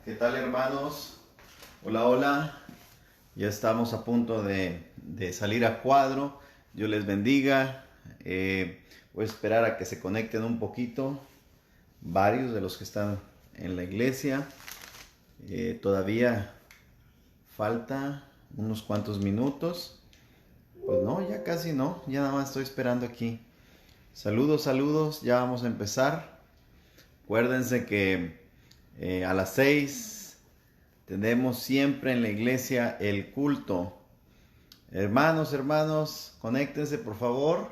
¿Qué tal, hermanos? Hola, hola. Ya estamos a punto de salir a cuadro. Dios les bendiga. Voy a esperar a que se conecten un poquito varios de los que están en la iglesia. Todavía falta unos cuantos minutos. Pues no, ya casi no. Ya nada más estoy esperando aquí. Saludos, saludos. Ya vamos a empezar. Acuérdense que a las 6 tenemos siempre en la iglesia el culto. Hermanos, conéctense por favor.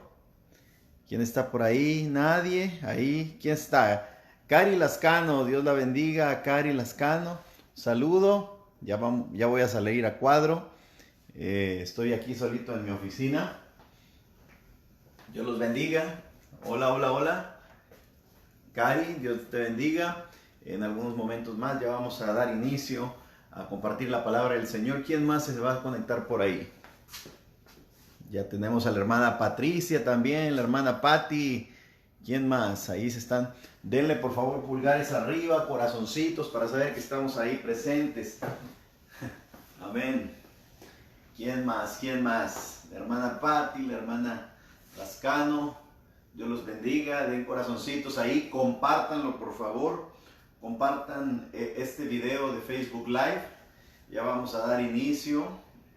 ¿Quién está por ahí? Nadie. Ahí. ¿Quién está? Cari Lascano. Dios la bendiga a Cari Lascano. Saludo. Ya voy a salir a cuadro. Estoy aquí solito en mi oficina. Dios los bendiga. Hola, hola, hola. Cari, Dios te bendiga. En algunos momentos más ya vamos a dar inicio a compartir la palabra del Señor. ¿Quién más se va a conectar por ahí? Ya tenemos a la hermana Patricia también, la hermana Patti. ¿Quién más? Ahí se están. Denle por favor pulgares arriba, corazoncitos para saber que estamos ahí presentes. Amén. ¿Quién más? ¿Quién más? La hermana Patti, la hermana Lascano. Dios los bendiga. Den corazoncitos ahí. Compártanlo por favor. Compartan este video de Facebook Live. Ya vamos a dar inicio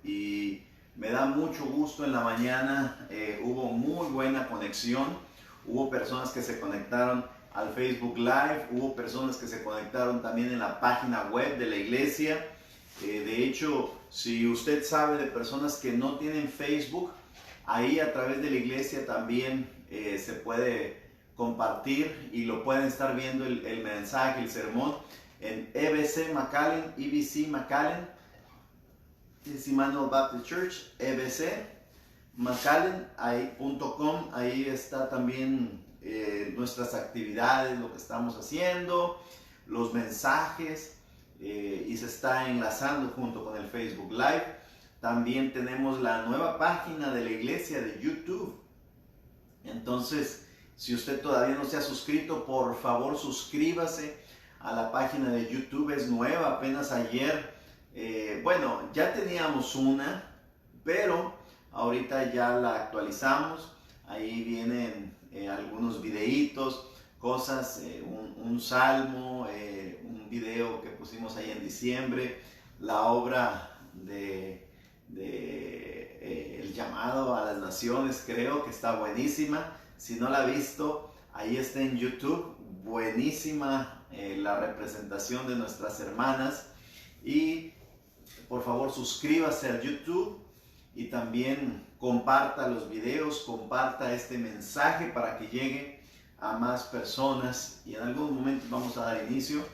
y me da mucho gusto. En la mañana hubo muy buena conexión. Hubo personas que se conectaron al Facebook Live. Hubo personas que se conectaron también en la página web de la iglesia. De hecho, si usted sabe de personas que no tienen Facebook, ahí a través de la iglesia también se puede compartir y lo pueden estar viendo el mensaje, el sermón en EBC McAllen, Emmanuel Baptist Church, EBC McAllen.com. Ahí está también nuestras actividades, lo que estamos haciendo, los mensajes, y se está enlazando junto con el Facebook Live. También tenemos la nueva página de la iglesia de YouTube. Entonces, si usted todavía no se ha suscrito, por favor suscríbase a la página de YouTube. Es nueva, apenas ayer. Bueno, ya teníamos una, pero ahorita ya la actualizamos. Ahí vienen algunos videitos, cosas, un salmo, un video que pusimos ahí en diciembre, la obra el llamado a las naciones, creo que está buenísima. Si no la ha visto, ahí está en YouTube, buenísima la representación de nuestras hermanas. Y por favor suscríbase al YouTube y también comparta los videos, comparta este mensaje para que llegue a más personas. Y en algún momento vamos a dar inicio.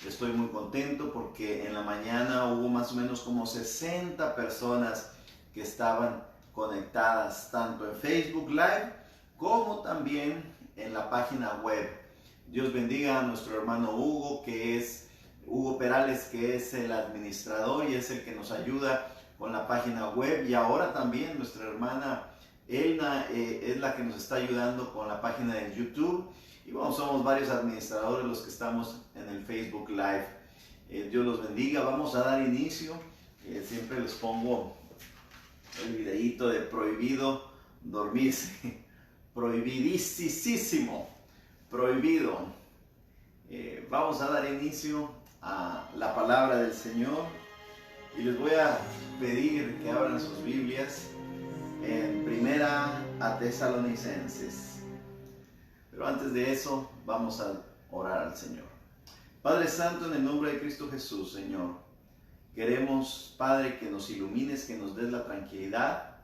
Estoy muy contento porque en la mañana hubo más o menos como 60 personas que estaban conectadas tanto en Facebook Live como también en la página web. Dios bendiga a nuestro hermano Hugo Perales, que es el administrador y es el que nos ayuda con la página web. Y ahora también nuestra hermana Elna es la que nos está ayudando con la página de YouTube. Y bueno, somos varios administradores los que estamos en el Facebook Live. Dios los bendiga. Vamos a dar inicio. Siempre les pongo el videíto de prohibido dormirse. Prohibidísimo. Prohibido. Vamos a dar inicio a la palabra del Señor. Y les voy a pedir que abran sus Biblias en Primera a Tesalonicenses. Pero antes de eso, vamos a orar al Señor. Padre Santo, en el nombre de Cristo Jesús, Señor, queremos, Padre, que nos ilumines, que nos des la tranquilidad,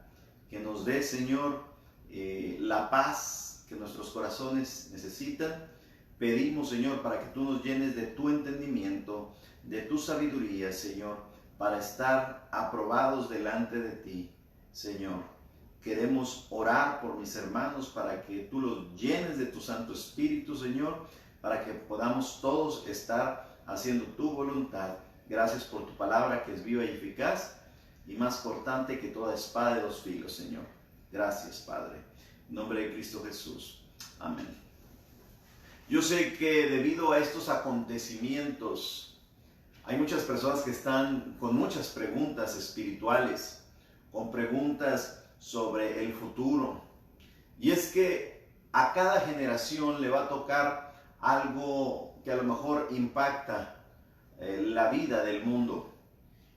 que nos des, Señor, la paz que nuestros corazones necesitan. Pedimos, Señor, para que tú nos llenes de tu entendimiento, de tu sabiduría, Señor, para estar aprobados delante de ti, Señor. Queremos orar por mis hermanos para que tú los llenes de tu Santo Espíritu, Señor, para que podamos todos estar haciendo tu voluntad. Gracias por tu palabra que es viva y eficaz y más cortante que toda espada de dos filos, Señor. Gracias, Padre. En nombre de Cristo Jesús. Amén. Yo sé que debido a estos acontecimientos Hay muchas personas que están con muchas preguntas espirituales, con preguntas sobre el futuro. Y es que a cada generación le va a tocar algo que a lo mejor impacta la vida del mundo.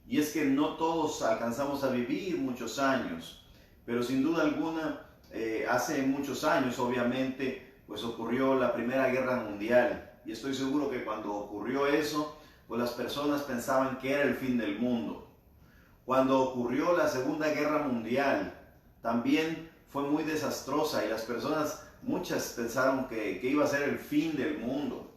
Y es que no todos alcanzamos a vivir muchos años, pero sin duda alguna, hace muchos años obviamente, pues ocurrió la Primera Guerra Mundial. Y estoy seguro que cuando ocurrió eso, pues las personas pensaban que era el fin del mundo. Cuando ocurrió la Segunda Guerra Mundial, también fue muy desastrosa y las personas, muchas pensaron que iba a ser el fin del mundo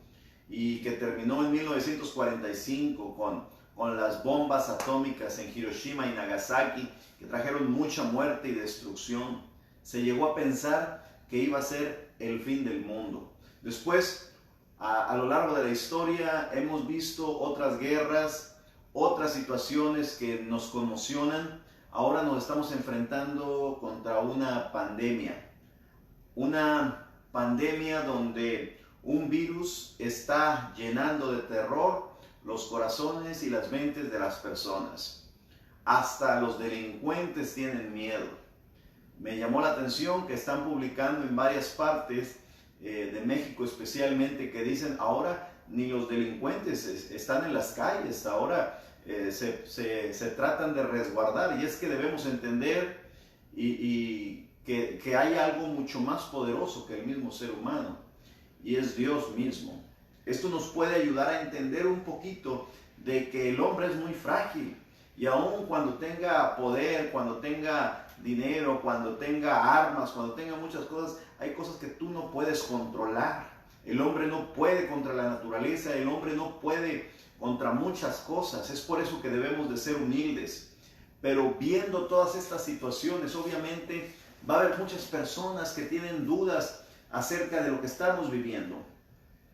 y que terminó en 1945 con las bombas atómicas en Hiroshima y Nagasaki, que trajeron mucha muerte y destrucción. Se llegó a pensar que iba a ser el fin del mundo. Después, a lo largo de la historia, hemos visto otras guerras, otras situaciones que nos conmocionan. Ahora nos estamos enfrentando contra una pandemia donde un virus está llenando de terror los corazones y las mentes de las personas. Hasta los delincuentes tienen miedo. Me llamó la atención que están publicando en varias partes de México especialmente, que dicen ahora ni los delincuentes están en las calles, ahora se tratan de resguardar. Y es que debemos entender que hay algo mucho más poderoso que el mismo ser humano, y es Dios mismo. Esto nos puede ayudar a entender un poquito de que el hombre es muy frágil, y aun cuando tenga poder, cuando tenga dinero, cuando tenga armas, cuando tenga muchas cosas, hay cosas que tú no puedes controlar. El hombre no puede contra la naturaleza, el hombre no puede contra muchas cosas. Es por eso que debemos de ser humildes. Pero viendo todas estas situaciones, obviamente va a haber muchas personas que tienen dudas acerca de lo que estamos viviendo.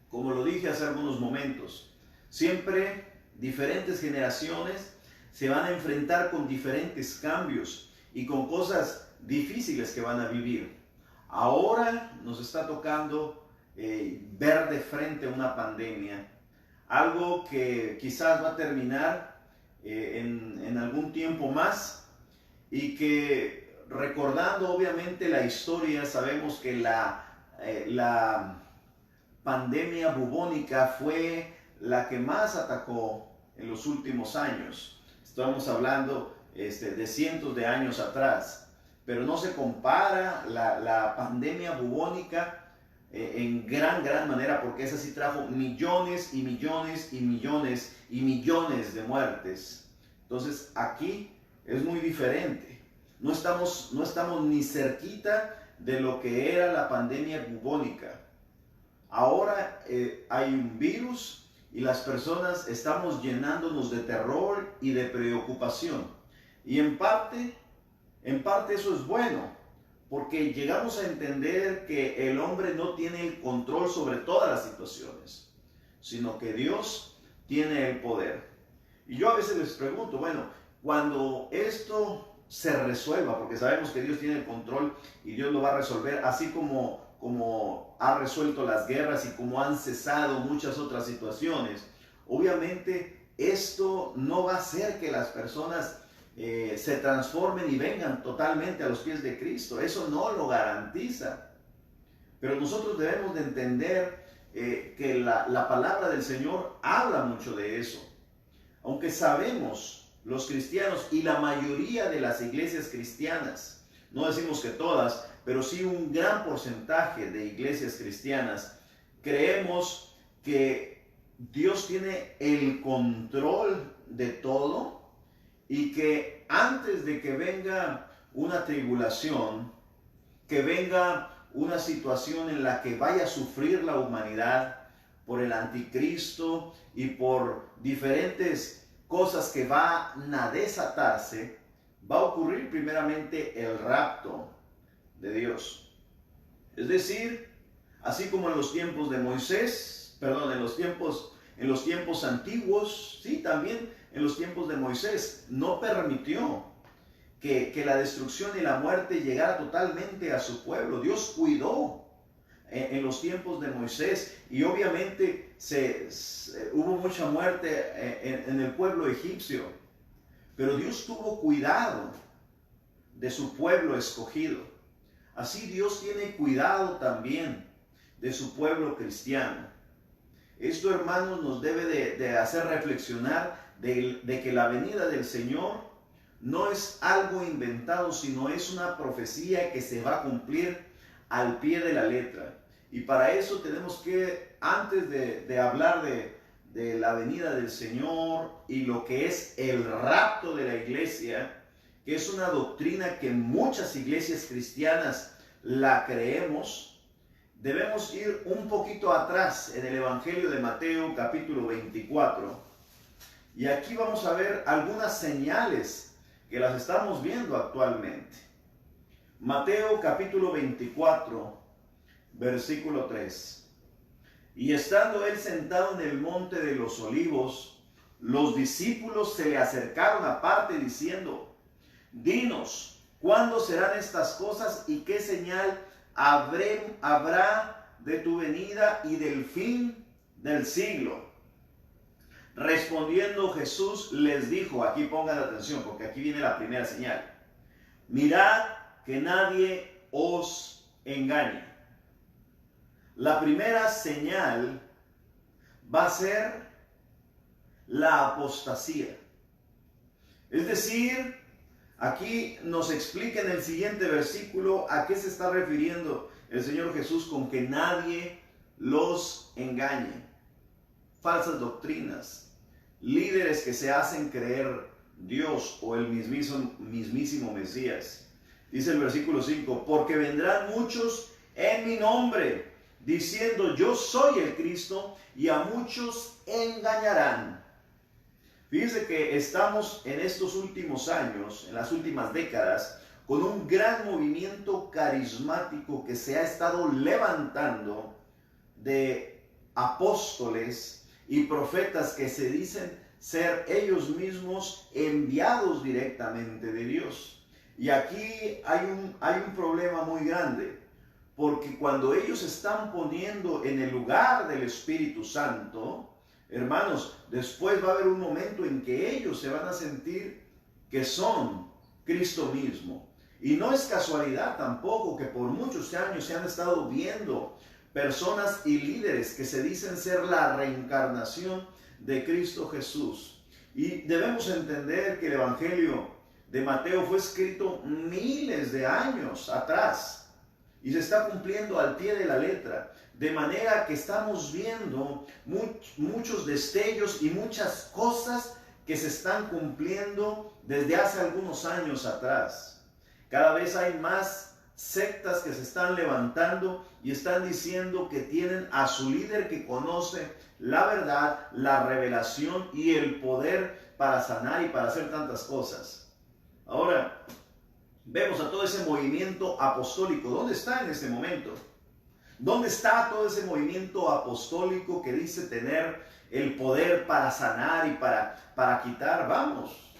Como lo dije hace algunos momentos, siempre diferentes generaciones se van a enfrentar con diferentes cambios y con cosas difíciles que van a vivir. Ahora nos está tocando ver de frente una pandemia, algo que quizás va a terminar en algún tiempo más, y que, recordando obviamente la historia, sabemos que la pandemia bubónica fue la que más atacó en los últimos años. Estamos hablando de cientos de años atrás, pero no se compara la pandemia bubónica en gran manera, porque esa sí trajo millones y millones y millones y millones de muertes. Entonces aquí es muy diferente. No estamos ni cerquita de lo que era la pandemia bubónica. Ahora hay un virus y las personas estamos llenándonos de terror y de preocupación. Y en parte eso es bueno, porque llegamos a entender que el hombre no tiene el control sobre todas las situaciones, sino que Dios tiene el poder. Y yo a veces les pregunto, bueno, cuando esto se resuelva, porque sabemos que Dios tiene el control y Dios lo va a resolver, así como ha resuelto las guerras y como han cesado muchas otras situaciones, obviamente esto no va a hacer que las personas se transformen y vengan totalmente a los pies de Cristo. Eso no lo garantiza. Pero nosotros debemos de entender que la palabra del Señor habla mucho de eso. Aunque sabemos, los cristianos y la mayoría de las iglesias cristianas, no decimos que todas, pero sí un gran porcentaje de iglesias cristianas, creemos que Dios tiene el control de todo, y que antes de que venga una tribulación, que venga una situación en la que vaya a sufrir la humanidad por el anticristo y por diferentes cosas que van a desatarse, va a ocurrir primeramente el rapto de Dios. Es decir, así como en los tiempos de Moisés, en los tiempos antiguos, sí, también en los tiempos de Moisés, no permitió que la destrucción y la muerte llegara totalmente a su pueblo. Dios cuidó en los tiempos de Moisés, y obviamente hubo mucha muerte en el pueblo egipcio, pero Dios tuvo cuidado de su pueblo escogido. Así Dios tiene cuidado también de su pueblo cristiano. Esto, hermanos, nos debe de hacer reflexionar de que la venida del Señor no es algo inventado, sino es una profecía que se va a cumplir al pie de la letra. Y para eso tenemos que, antes de hablar de la venida del Señor y lo que es el rapto de la iglesia, que es una doctrina que muchas iglesias cristianas la creemos, debemos ir un poquito atrás en el Evangelio de Mateo, capítulo 24. Y aquí vamos a ver algunas señales que las estamos viendo actualmente. Mateo, capítulo 24, versículo 3. Y estando él sentado en el monte de los olivos, los discípulos se le acercaron aparte diciendo: dinos, ¿cuándo serán estas cosas y qué señal habrá de tu venida y del fin del siglo? Respondiendo Jesús les dijo, aquí pongan atención porque aquí viene la primera señal: mirad que nadie os engañe. La primera señal va a ser la apostasía. Es decir, aquí nos explica en el siguiente versículo a qué se está refiriendo el Señor Jesús con que nadie los engañe. Falsas doctrinas, líderes que se hacen creer Dios o el mismísimo Mesías. Dice el versículo 5, porque vendrán muchos en mi nombre, diciendo yo soy el Cristo, y a muchos engañarán. Fíjense que estamos en estos últimos años, en las últimas décadas, con un gran movimiento carismático que se ha estado levantando de apóstoles y profetas que se dicen ser ellos mismos enviados directamente de Dios. Y aquí hay un problema muy grande, porque cuando ellos están poniendo en el lugar del Espíritu Santo, hermanos, después va a haber un momento en que ellos se van a sentir que son Cristo mismo. Y no es casualidad tampoco que por muchos años se han estado viendo personas y líderes que se dicen ser la reencarnación de Cristo Jesús. Y debemos entender que el Evangelio de Mateo fue escrito miles de años atrás y se está cumpliendo al pie de la letra. De manera que estamos viendo muchos destellos y muchas cosas que se están cumpliendo desde hace algunos años atrás. Cada vez hay más sectas que se están levantando y están diciendo que tienen a su líder que conoce la verdad, la revelación y el poder para sanar y para hacer tantas cosas. Ahora, vemos a todo ese movimiento apostólico. ¿Dónde está en este momento? ¿Dónde está todo ese movimiento apostólico que dice tener el poder para sanar y para quitar? Vamos.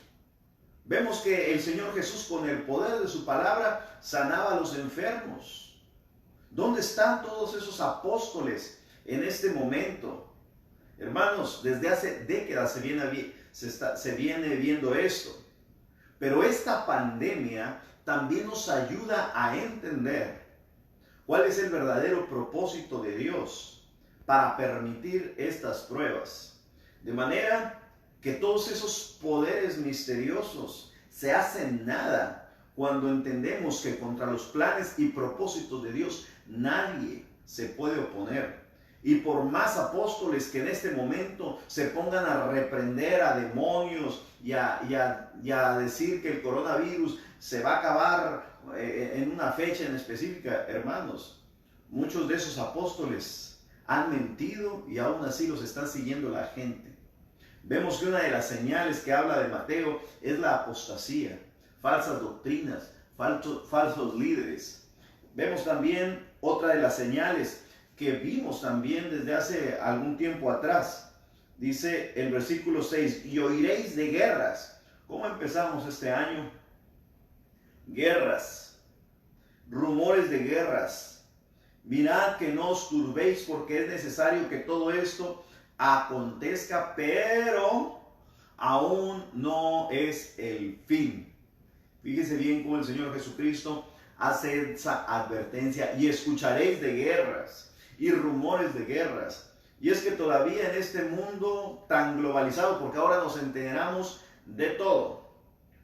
Vemos que el Señor Jesús con el poder de su palabra sanaba a los enfermos. ¿Dónde están todos esos apóstoles en este momento? Hermanos, desde hace décadas se viene viendo esto. Pero esta pandemia también nos ayuda a entender cuál es el verdadero propósito de Dios para permitir estas pruebas. De manera que todos esos poderes misteriosos se hacen nada cuando entendemos que contra los planes y propósitos de Dios nadie se puede oponer. Y por más apóstoles que en este momento se pongan a reprender a demonios y a decir que el coronavirus se va a acabar en una fecha en específica, hermanos, muchos de esos apóstoles han mentido y aún así los está siguiendo la gente. Vemos que una de las señales que habla de Mateo es la apostasía, falsas doctrinas, falsos líderes. Vemos también otra de las señales que vimos también desde hace algún tiempo atrás. Dice el versículo 6, y oiréis de guerras. ¿Cómo empezamos este año? Guerras, rumores de guerras. Mirad que no os turbéis, porque es necesario que todo esto acontezca, pero aún no es el fin. Fíjese bien cómo el Señor Jesucristo hace esa advertencia: y escucharéis de guerras y rumores de guerras. Y es que todavía en este mundo tan globalizado, porque ahora nos enteramos de todo,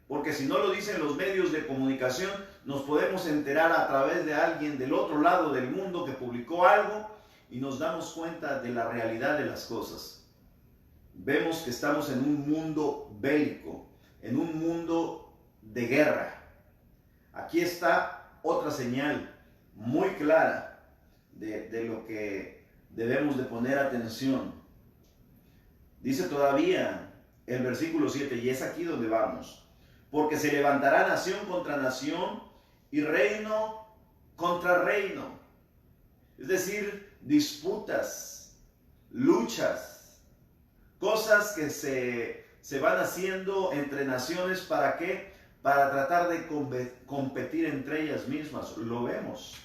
porque si no lo dicen los medios de comunicación, nos podemos enterar a través de alguien del otro lado del mundo que publicó algo y nos damos cuenta de la realidad de las cosas. Vemos que estamos en un mundo bélico, en un mundo de guerra. Aquí está otra señal muy clara de lo que debemos de poner atención. Dice todavía el versículo 7, y es aquí donde vamos: porque se levantará nación contra nación y reino contra reino. Es decir, disputas, luchas, cosas que se van haciendo entre naciones. ¿Para qué? Para tratar de competir entre ellas mismas. Lo vemos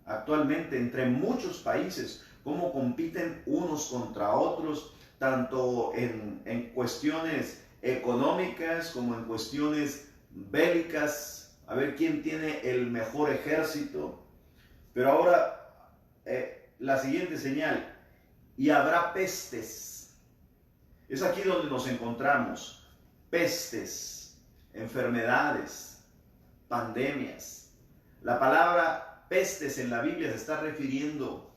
actualmente entre muchos países, cómo compiten unos contra otros, tanto en cuestiones económicas como en cuestiones bélicas, a ver quién tiene el mejor ejército. Pero ahora la siguiente señal: y habrá pestes. Es aquí donde nos encontramos: pestes, enfermedades, pandemias. La palabra pestes en la Biblia se está refiriendo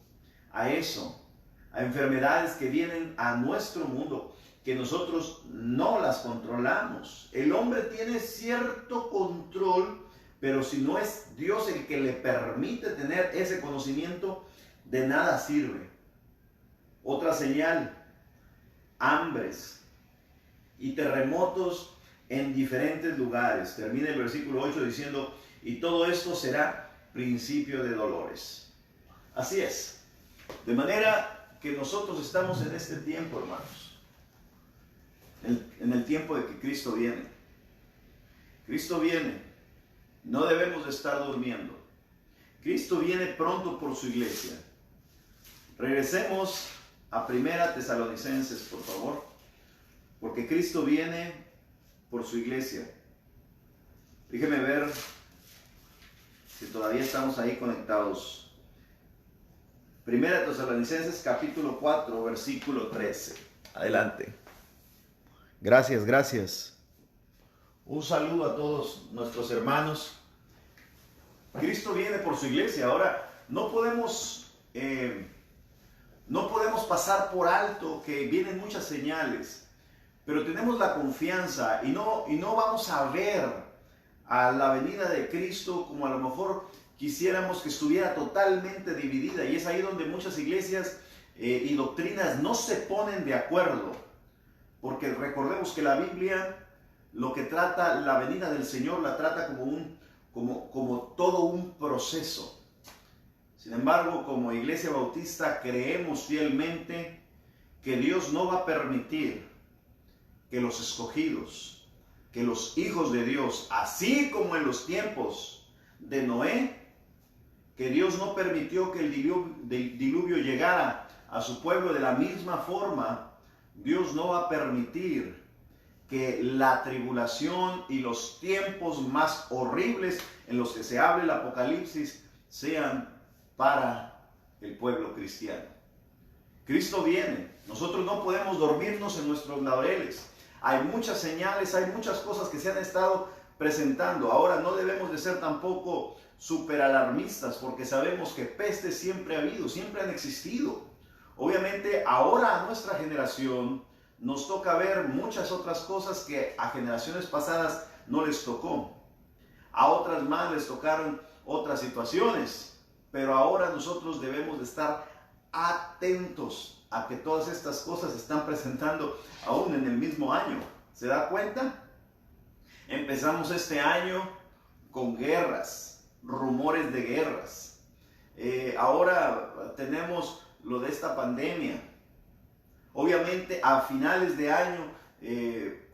a eso, a enfermedades que vienen a nuestro mundo, que nosotros no las controlamos. El hombre tiene cierto control, pero si no es Dios el que le permite tener ese conocimiento, de nada sirve. Otra señal: hambres y terremotos en diferentes lugares. Termina el versículo 8 diciendo: y todo esto será principio de dolores. Así es. De manera que nosotros estamos en este tiempo, hermanos, en el tiempo de que Cristo viene. Cristo viene. No debemos de estar durmiendo. Cristo viene pronto por su iglesia. Regresemos a 1 Tesalonicenses, por favor, porque Cristo viene por su iglesia. Déjeme ver si todavía estamos ahí conectados. 1 Tesalonicenses capítulo 4, versículo 13. Adelante. Gracias, gracias. Un saludo a todos nuestros hermanos. Cristo viene por su iglesia. Ahora, no podemos pasar por alto que vienen muchas señales, pero tenemos la confianza y no vamos a ver a la venida de Cristo como a lo mejor quisiéramos que estuviera totalmente dividida. Y es ahí donde muchas iglesias y doctrinas no se ponen de acuerdo, porque recordemos que la Biblia lo que trata la venida del Señor la trata como todo un proceso. Sin embargo, como Iglesia Bautista creemos fielmente que Dios no va a permitir que los escogidos, que los hijos de Dios, así como en los tiempos de Noé, que Dios no permitió que el diluvio llegara a su pueblo, de la misma forma, Dios no va a permitir que la tribulación y los tiempos más horribles en los que se habla el Apocalipsis sean para el pueblo cristiano. Cristo viene. Nosotros no podemos dormirnos en nuestros laureles. Hay muchas señales, hay muchas cosas que se han estado presentando. Ahora no debemos de ser tampoco súper alarmistas, porque sabemos que pestes siempre ha habido, siempre han existido. Obviamente ahora a nuestra generación nos toca ver muchas otras cosas que a generaciones pasadas no les tocó. A otras más les tocaron otras situaciones. Pero ahora nosotros debemos de estar atentos a que todas estas cosas se están presentando aún en el mismo año. ¿Se da cuenta? Empezamos este año con guerras, rumores de guerras. Ahora tenemos lo de esta pandemia. Obviamente a finales de año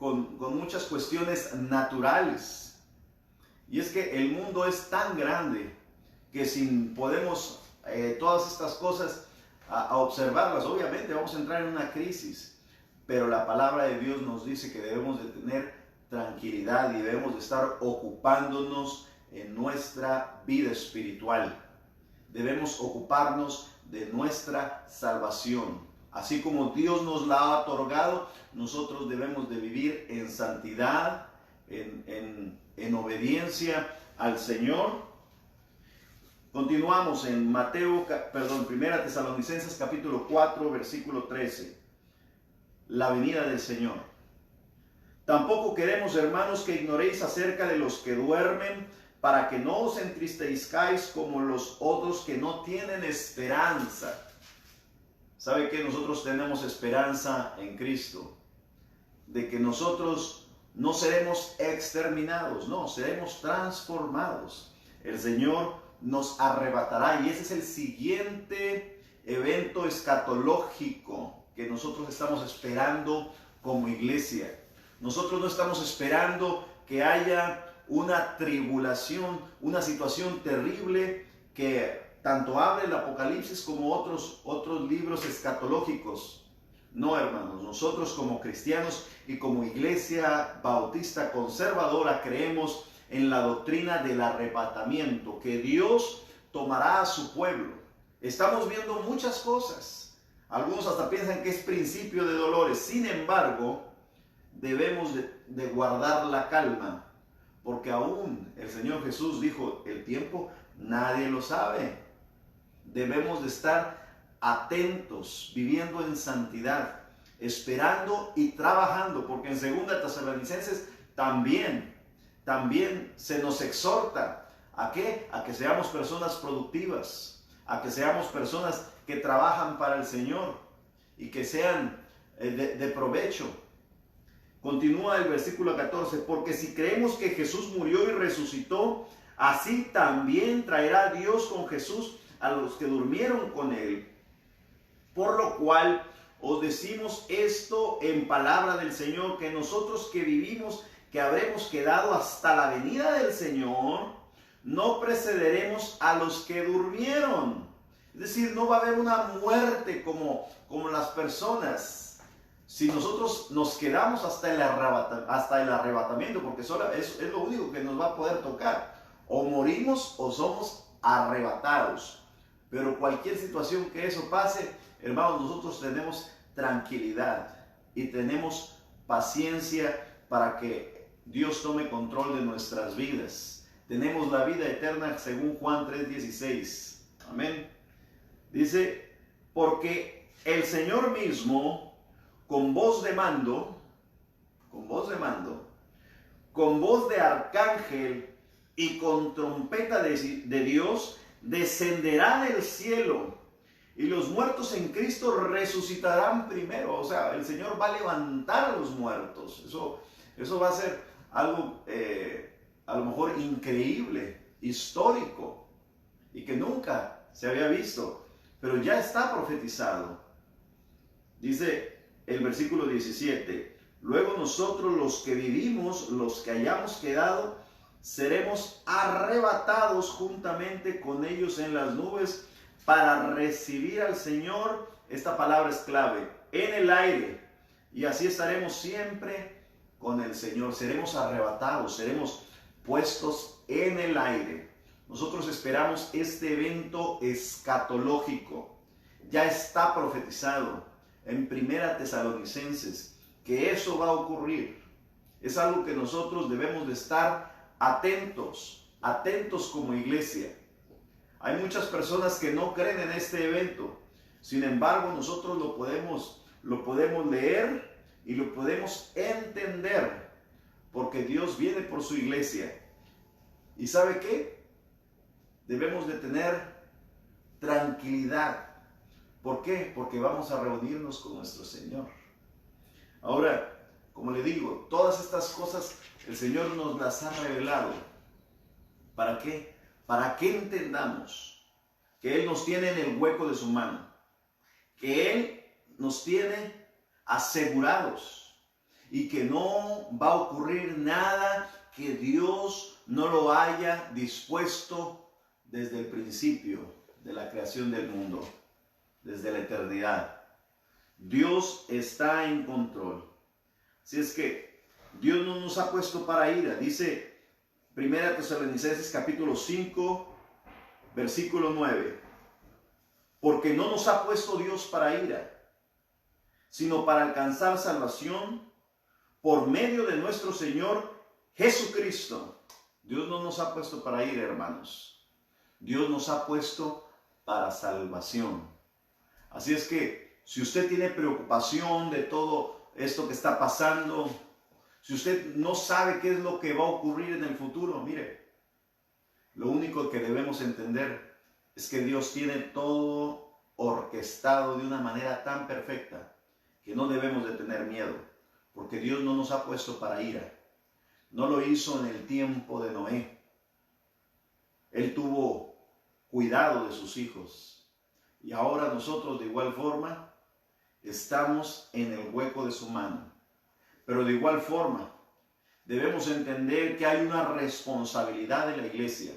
con muchas cuestiones naturales. Y es que el mundo es tan grande que si podemos todas estas cosas a observarlas. Obviamente vamos a entrar en una crisis, pero la palabra de Dios nos dice que debemos de tener tranquilidad y debemos de estar ocupándonos en nuestra vida espiritual. Debemos ocuparnos de nuestra salvación. Así como Dios nos la ha otorgado, nosotros debemos de vivir en santidad, en obediencia al Señor. Continuamos en Primera Tesalonicenses capítulo 4, versículo 13. La venida del Señor. Tampoco queremos, hermanos, que ignoréis acerca de los que duermen, para que no os entristezcáis como los otros que no tienen esperanza. ¿Sabe que nosotros tenemos esperanza en Cristo? De que nosotros no seremos exterminados, no, seremos transformados. El Señor nos arrebatará, y ese es el siguiente evento escatológico que nosotros estamos esperando como iglesia. Nosotros no estamos esperando que haya una tribulación, una situación terrible que tanto habla el Apocalipsis como otros libros escatológicos. No, hermanos, nosotros como cristianos y como iglesia bautista conservadora creemos en la doctrina del arrebatamiento, que Dios tomará a su pueblo. Estamos viendo muchas cosas. Algunos hasta piensan que es principio de dolores. Sin embargo, debemos de guardar la calma, porque aún el Señor Jesús dijo, el tiempo nadie lo sabe. Debemos de estar atentos, viviendo en santidad, esperando y trabajando, porque en 2 Tesalonicenses también se nos exhorta ¿a qué? A que seamos personas productivas, a que seamos personas que trabajan para el Señor y que sean de provecho. Continúa el versículo 14, porque si creemos que Jesús murió y resucitó, así también traerá Dios con Jesús a los que durmieron con él. Por lo cual os decimos esto en palabra del Señor, que nosotros que vivimos, que habremos quedado hasta la venida del Señor, no precederemos a los que durmieron. Es decir, no va a haber una muerte como las personas. Si nosotros nos quedamos hasta el arrebatamiento, porque eso es lo único que nos va a poder tocar. O morimos o somos arrebatados. Pero cualquier situación que eso pase, hermanos, nosotros tenemos tranquilidad y tenemos paciencia para que Dios tome control de nuestras vidas. Tenemos la vida eterna según Juan 3:16. Amén. Dice, porque el Señor mismo, con voz de mando, con voz de arcángel y con trompeta de Dios, descenderá del cielo, y los muertos en Cristo resucitarán primero. O sea, el Señor va a levantar a los muertos. Eso va a ser algo a lo mejor increíble, histórico, y que nunca se había visto, pero ya está profetizado. Dice el versículo 17, luego nosotros los que vivimos, los que hayamos quedado, seremos arrebatados juntamente con ellos en las nubes para recibir al Señor. Esta palabra es clave, en el aire, y así estaremos siempre con el Señor. Seremos arrebatados, seremos puestos en el aire. Nosotros esperamos este evento escatológico. Ya está profetizado en Primera Tesalonicenses que eso va a ocurrir. Es algo que nosotros debemos de estar atentos como iglesia. Hay muchas personas que no creen en este evento. Sin embargo, nosotros lo podemos leer y lo podemos entender, porque Dios viene por su iglesia. ¿Y sabe qué? Debemos de tener tranquilidad. ¿Por qué? Porque vamos a reunirnos con nuestro Señor. Ahora, como le digo, todas estas cosas el Señor nos las ha revelado. ¿Para qué? Para que entendamos que Él nos tiene en el hueco de su mano, que Él nos tiene asegurados y que no va a ocurrir nada que Dios no lo haya dispuesto desde el principio de la creación del mundo. desde la eternidad. Dios está en control. Así es que Dios no nos ha puesto para ira. Dice 1 Tesalonicenses capítulo 5, versículo 9. Porque no nos ha puesto Dios para ira, sino para alcanzar salvación por medio de nuestro Señor Jesucristo. Dios no nos ha puesto para ira, hermanos. Dios nos ha puesto para salvación. Así es que si usted tiene preocupación de todo esto que está pasando, si usted no sabe qué es lo que va a ocurrir en el futuro, mire, lo único que debemos entender es que Dios tiene todo orquestado de una manera tan perfecta que no debemos de tener miedo, porque Dios no nos ha puesto para ira. No lo hizo en el tiempo de Noé. Él tuvo cuidado de sus hijos. Y ahora nosotros de igual forma estamos en el hueco de su mano. Pero de igual forma debemos entender que hay una responsabilidad de la iglesia.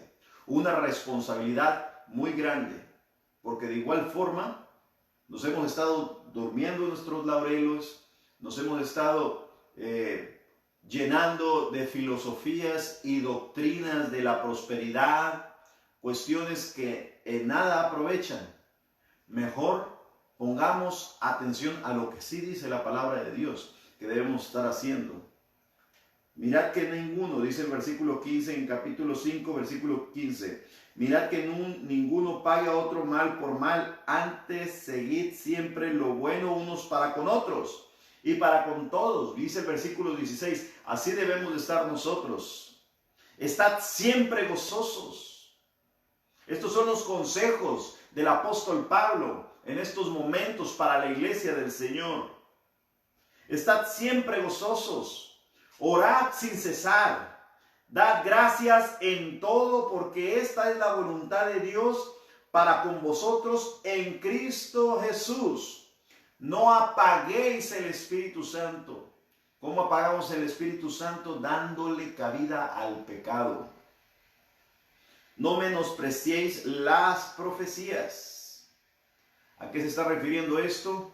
Una responsabilidad muy grande. Porque de igual forma nos hemos estado durmiendo en nuestros laureles, nos hemos estado llenando de filosofías y doctrinas de la prosperidad, cuestiones que en nada aprovechan. Mejor pongamos atención a lo que sí dice la palabra de Dios que debemos estar haciendo. Mirad que ninguno, dice el versículo 15 en capítulo 5, versículo 15, mirad que ninguno pague a otro mal por mal, antes seguid siempre lo bueno unos para con otros y para con todos. Dice el versículo 16, así debemos de estar nosotros. Estad siempre gozosos. Estos son los consejos del apóstol Pablo en estos momentos para la iglesia del Señor. Estad siempre gozosos. Orad sin cesar. Dad gracias en todo, porque esta es la voluntad de Dios para con vosotros en Cristo Jesús. No apaguéis el Espíritu Santo. ¿Cómo apagamos el Espíritu Santo? Dándole cabida al pecado. No menospreciéis las profecías. ¿A qué se está refiriendo esto?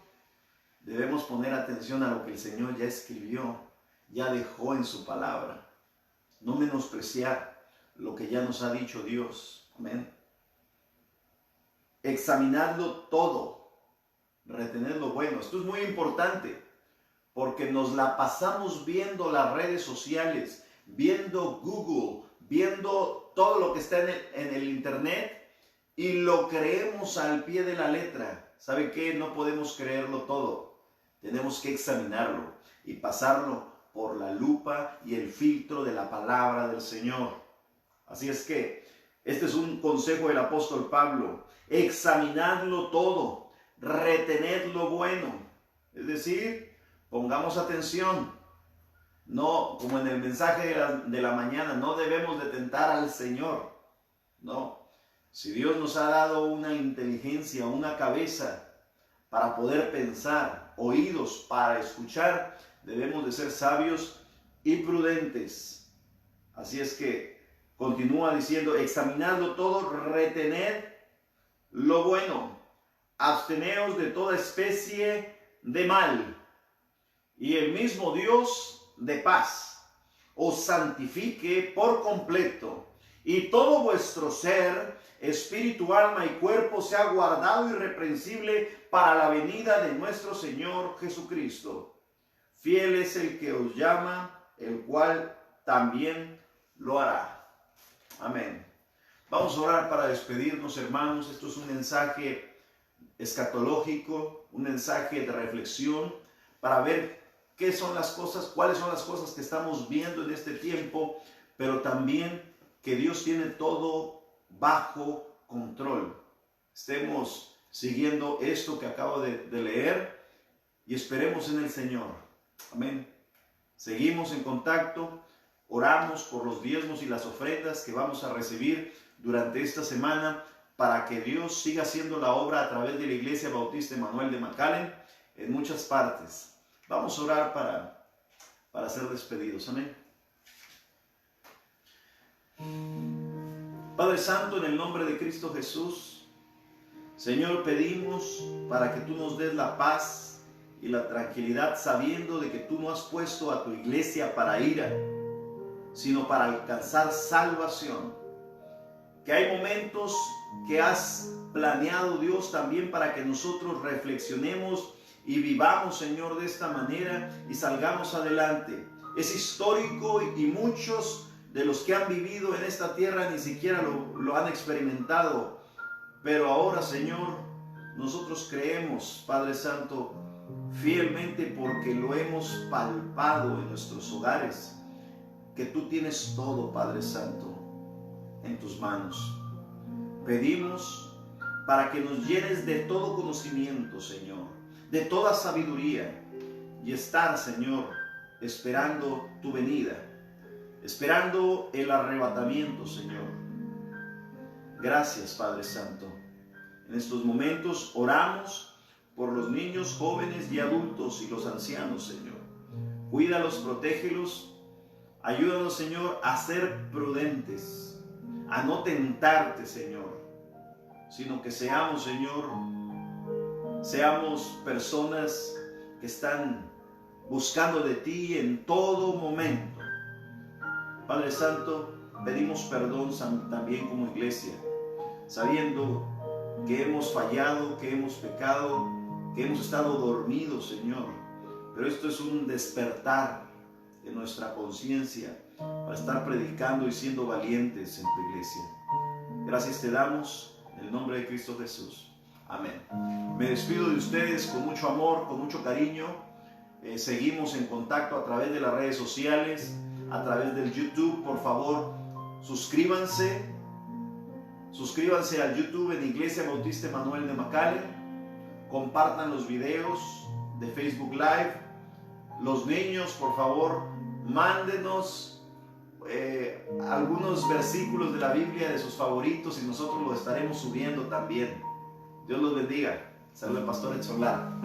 Debemos poner atención a lo que el Señor ya escribió, ya dejó en su palabra. No menospreciar lo que ya nos ha dicho Dios. Amén. Examinadlo todo. Retener lo bueno. Esto es muy importante porque nos la pasamos viendo las redes sociales, viendo Google, viendo todo lo que está en el internet y lo creemos al pie de la letra. ¿Sabe qué? No podemos creerlo todo. Tenemos que examinarlo y pasarlo por la lupa y el filtro de la palabra del Señor. Así es que este es un consejo del apóstol Pablo. Examinadlo todo, retened lo bueno. Es decir, pongamos atención. No, como en el mensaje de la mañana, no debemos de tentar al Señor. No, si Dios nos ha dado una inteligencia, una cabeza para poder pensar, oídos para escuchar, debemos de ser sabios y prudentes. Así es que continúa diciendo, examinadlo todo, retened lo bueno, absteneos de toda especie de mal, y el mismo Dios de paz os santifique por completo, y todo vuestro ser, espíritu, alma y cuerpo sea guardado irreprensible para la venida de nuestro Señor Jesucristo. Fiel es el que os llama, el cual también lo hará. Amén. Vamos a orar para despedirnos, hermanos. Esto es un mensaje escatológico, un mensaje de reflexión para ver qué son las cosas, cuáles son las cosas que estamos viendo en este tiempo, pero también que Dios tiene todo bajo control. Estemos siguiendo esto que acabo de leer y esperemos en el Señor. Amén. Seguimos en contacto, oramos por los diezmos y las ofrendas que vamos a recibir durante esta semana para que Dios siga haciendo la obra a través de la Iglesia Bautista Emanuel de McAllen en muchas partes. Vamos a orar para ser despedidos. Amén. Padre Santo, en el nombre de Cristo Jesús, Señor, pedimos para que tú nos des la paz y la tranquilidad, sabiendo de que tú no has puesto a tu iglesia para ira, sino para alcanzar salvación. Que hay momentos que has planeado, Dios, también para que nosotros reflexionemos y vivamos, Señor, de esta manera y salgamos adelante. Es histórico y muchos de los que han vivido en esta tierra ni siquiera lo han experimentado. Pero ahora, Señor, nosotros creemos, Padre Santo, fielmente, porque lo hemos palpado en nuestros hogares, que tú tienes todo, Padre Santo, en tus manos. Pedimos para que nos llenes de todo conocimiento, Señor, de toda sabiduría, y estar, Señor, esperando tu venida, esperando el arrebatamiento, Señor. Gracias, Padre Santo. En estos momentos oramos por los niños, jóvenes y adultos y los ancianos, Señor. Cuídalos, protégelos. Ayúdanos, Señor, a ser prudentes, a no tentarte, Señor, sino que seamos, Señor, seamos personas que están buscando de ti en todo momento. Padre Santo, pedimos perdón también como iglesia, sabiendo que hemos fallado, que hemos pecado, que hemos estado dormidos, Señor. Pero esto es un despertar de nuestra conciencia para estar predicando y siendo valientes en tu iglesia. Gracias te damos en el nombre de Cristo Jesús. Amén. Me despido de ustedes con mucho amor, con mucho cariño. Seguimos en contacto a través de las redes sociales, a través del YouTube. Por favor, suscríbanse al YouTube en Iglesia Bautista Emanuel de McAllen. Compartan los videos de Facebook Live. Los niños, por favor, mándenos algunos versículos de la Biblia de sus favoritos y nosotros los estaremos subiendo también. Dios los bendiga. Saludos al pastor Edson Lara.